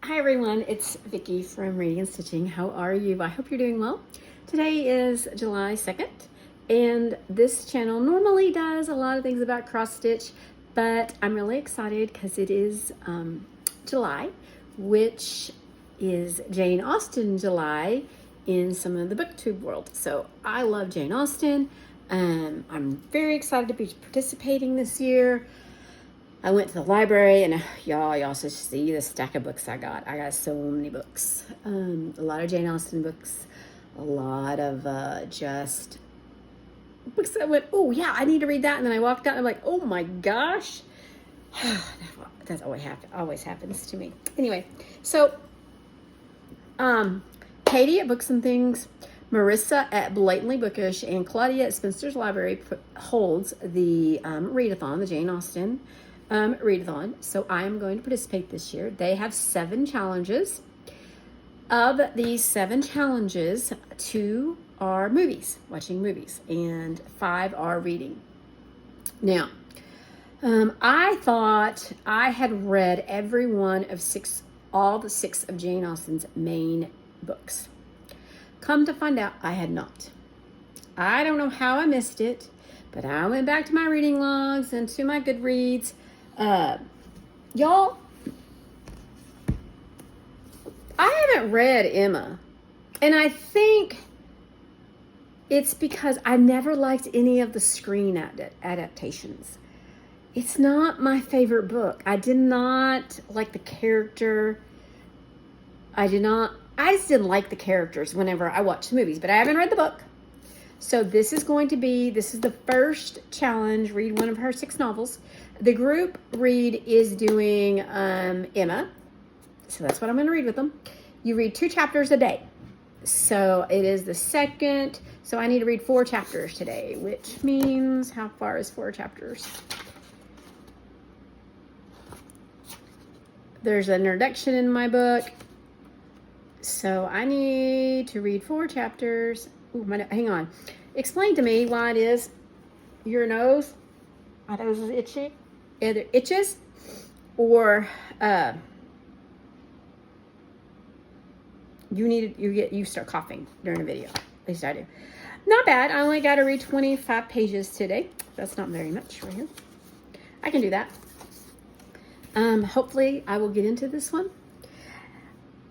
Hi everyone, it's Vicki from Reading and Stitching. How are you? I hope you're doing well. Today is July 2nd, and this channel normally does a lot of things about cross stitch, but I'm really excited because it is July, which is Jane Austen July in some of the booktube world. So I love Jane Austen. I'm very excited to be participating this year. I went to the library and y'all should see the stack of books I got. I got so many books. A lot of Jane Austen books, a lot of just books that went, oh yeah, I need to read that. And then I walked out and I'm like, oh my gosh. That's always happens to me. Anyway, so Katie at Books and Things, Marissa at Blatantly Bookish, and Claudia at Spencer's Library holds the readathon, the Jane Austen readathon. So I am going to participate this year. They have 7 challenges. Of these 7 challenges, 2 are movies, watching movies, and 5 are reading. Now, I thought I had read every one of all the 6 of Jane Austen's main books. Come to find out, I had not. I don't know how I missed it, but I went back to my reading logs and to my Goodreads. Y'all, I haven't read Emma, and I think it's because I never liked any of the screen adaptations. It's not my favorite book. I did not like the character. I just didn't like the characters whenever I watched the movies, but I haven't read the book. So this is the first challenge, read one of her 6 novels. The group read is doing Emma. So that's what I'm going to read with them. You read 2 chapters a day. So it is the 2nd. So I need to read 4 chapters today, which means how far is 4 chapters? There's an introduction in my book. So I need to read 4 chapters. Ooh, hang on. Explain to me why it is your nose. My nose is itchy. Either itches or you start coughing during a video. At least I do. Not bad. I only got to read 25 pages today. That's not very much right here. I can do that. Hopefully I will get into this one.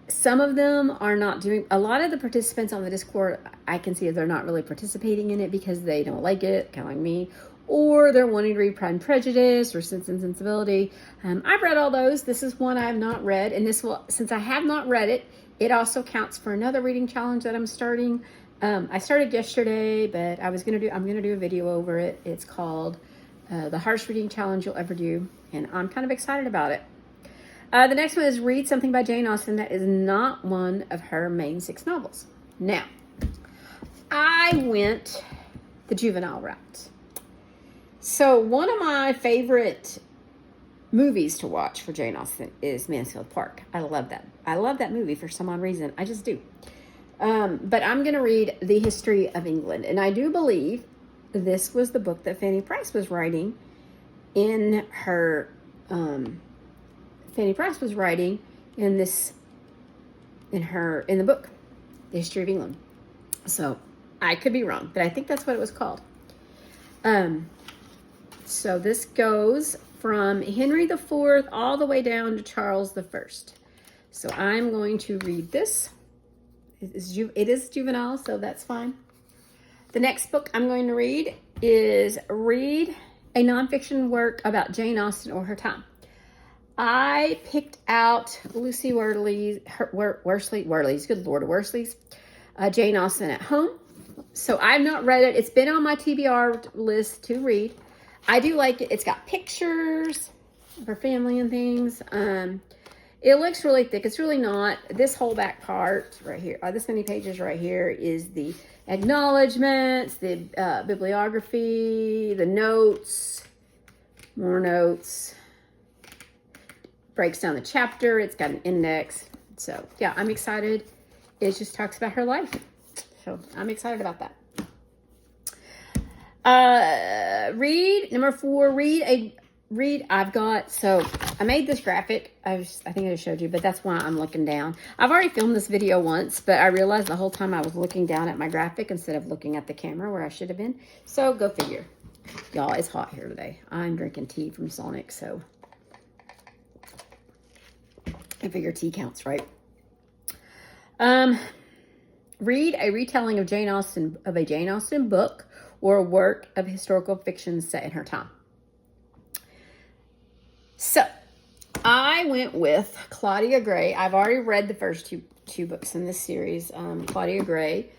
Some of them are not doing, a lot of the participants on the Discord, I can see they're not really participating in it because they don't like it, kind of like me, or they're wanting to read Pride and Prejudice or Sense and Sensibility. I've read all those. This is one I have not read, and since I have not read it, it also counts for another reading challenge that I'm starting. I started yesterday, but I'm gonna do a video over it. It's called The Hardest Reading Challenge You'll Ever Do, and I'm kind of excited about it. The next one is read something by Jane Austen that is not one of her main 6 novels. Now, I went the Juvenile route. So one of my favorite movies to watch for Jane Austen is Mansfield Park. I love that. I love that movie for some odd reason. I just do. But I'm going to read The History of England. And I do believe this was the book that Fanny Price was writing in her... Fanny Price was writing in the book, The History of England. So I could be wrong, but I think that's what it was called. So this goes from Henry IV all the way down to Charles I. So I'm going to read this. It is juvenile, so that's fine. The next book I'm going to read is read a nonfiction work about Jane Austen or her time. I picked out Lucy Worsley's, good Lord, Worsley's Jane Austen at Home. So I've not read it. It's been on my TBR list to read. I do like it. It's got pictures of her family and things. It looks really thick. It's really not. This whole back part right here, this many pages right here is the acknowledgments, the bibliography, the notes, more notes. Breaks down the chapter. It's got an index. So yeah, I'm excited. It just talks about her life. So I'm excited about that. Read number 4, read a read. So I made this graphic. I think I showed you, but that's why I'm looking down. I've already filmed this video once, but I realized the whole time I was looking down at my graphic instead of looking at the camera where I should have been. So go figure. Y'all, it's hot here today. I'm drinking tea from Sonic, so I figure tea counts, right? Read a retelling of a Jane Austen book or a work of historical fiction set in her time. So, I went with Claudia Gray. I've already read the first two books in this series. Claudia Gray.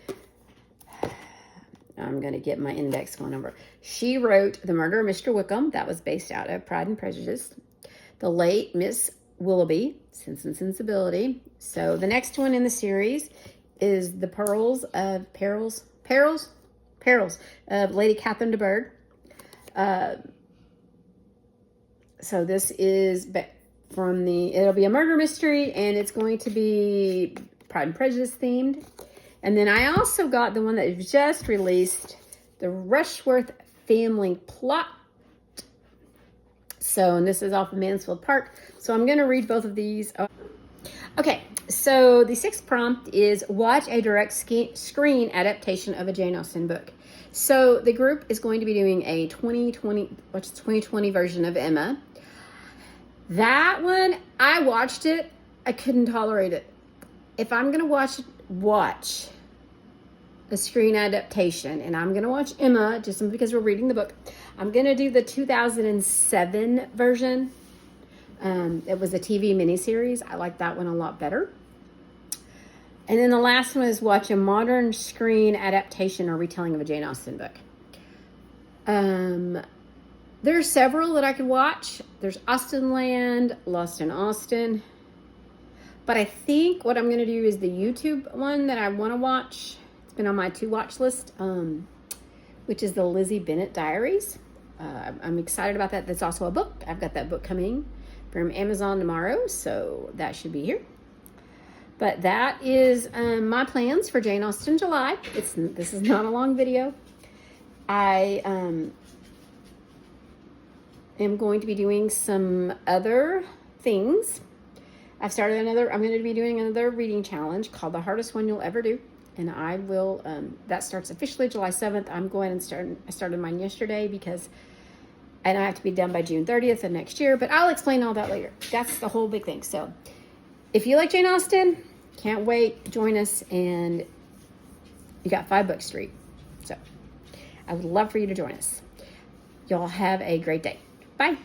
I'm going to get my index going over. She wrote The Murder of Mr. Wickham. That was based out of Pride and Prejudice. The Late Miss Willoughby, Sense and Sensibility. So, the next one in the series is The Perils of Lady Catherine de Bourgh. So this is it'll be a murder mystery, and it's going to be Pride and Prejudice themed. And then I also got the one that was just released, The Rushworth Family Plot. So, and this is off of Mansfield Park. So I'm going to read both of these. Okay, so the sixth prompt is watch a direct screen adaptation of a Jane Austen book. So the group is going to be doing a 2020 version of Emma. That one, I watched it. I couldn't tolerate it. If I'm going to watch a screen adaptation, and I'm going to watch Emma just simply because we're reading the book, I'm going to do the 2007 version. It was a TV miniseries. I like that one a lot better. And then the last one is watch a modern screen adaptation or retelling of a Jane Austen book. There are several that I could watch. There's Austenland, Lost in Austen. But I think what I'm going to do is the YouTube one that I want to watch. It's been on my to-watch list, which is the Lizzie Bennet Diaries. I'm excited about that. That's also a book. I've got that book coming from Amazon tomorrow, so that should be here. But that is my plans for Jane Austen July. This is not a long video. I am going to be doing some other things. I'm going to be doing another reading challenge called The Hardest One You'll Ever Do. And I will, that starts officially July 7th. I'm going and I started mine yesterday and I have to be done by June 30th of next year. But I'll explain all that later. That's the whole big thing. So if you like Jane Austen, can't wait, join us. And you got 5 books to read. So I would love for you to join us. Y'all have a great day. Bye.